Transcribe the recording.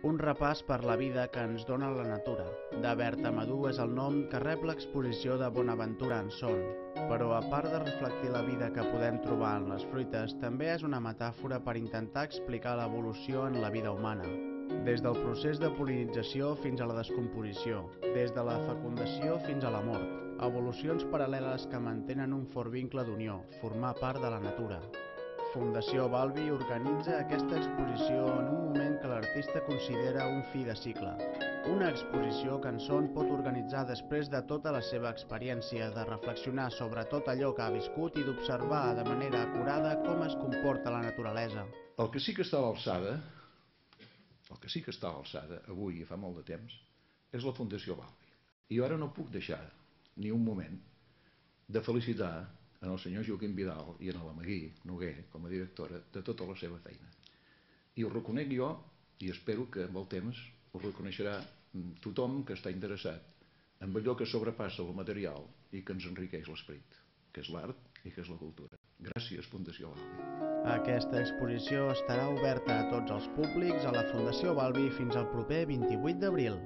Un repàs per la vida que ens dona la natura. De Berta Madú és el nom que rep l'exposició de Bonaventura Anson. Però a part de reflectir la vida que podem trobar en les fruites, també és una metàfora per intentar explicar l'evolució en la vida humana. Des del procés de pol·linització fins a la descomposició, des de la fecundació fins a la mort. Evolucions paral·leles que mantenen un fort vincle d'unió, formar part de la natura. Fundació Balbi organitza aquesta exposició en un moment que l'artista considera un fi de cicle. Una exposició que Anson pot organitzar després de tota la seva experiència de reflexionar sobre tot allò que ha viscut i d'observar de manera acurada com es comporta la naturalesa. El que sí que està a l'alçada, avui i fa molt de temps, és la Fundació Balbi. I jo ara no puc deixar ni un moment de felicitar en el senyor Joaquim Vidal i en la Magí Noguer, com a directora, de tota la seva feina. I ho reconec jo, i espero que amb el temps ho reconeixerà tothom que està interessat en allò que sobrepassa el material i que ens enriqueix l'esperit, que és l'art i que és la cultura. Gràcies, Fundació Balbi. Aquesta exposició estarà oberta a tots els públics a la Fundació Balbi fins al proper 28 d'abril.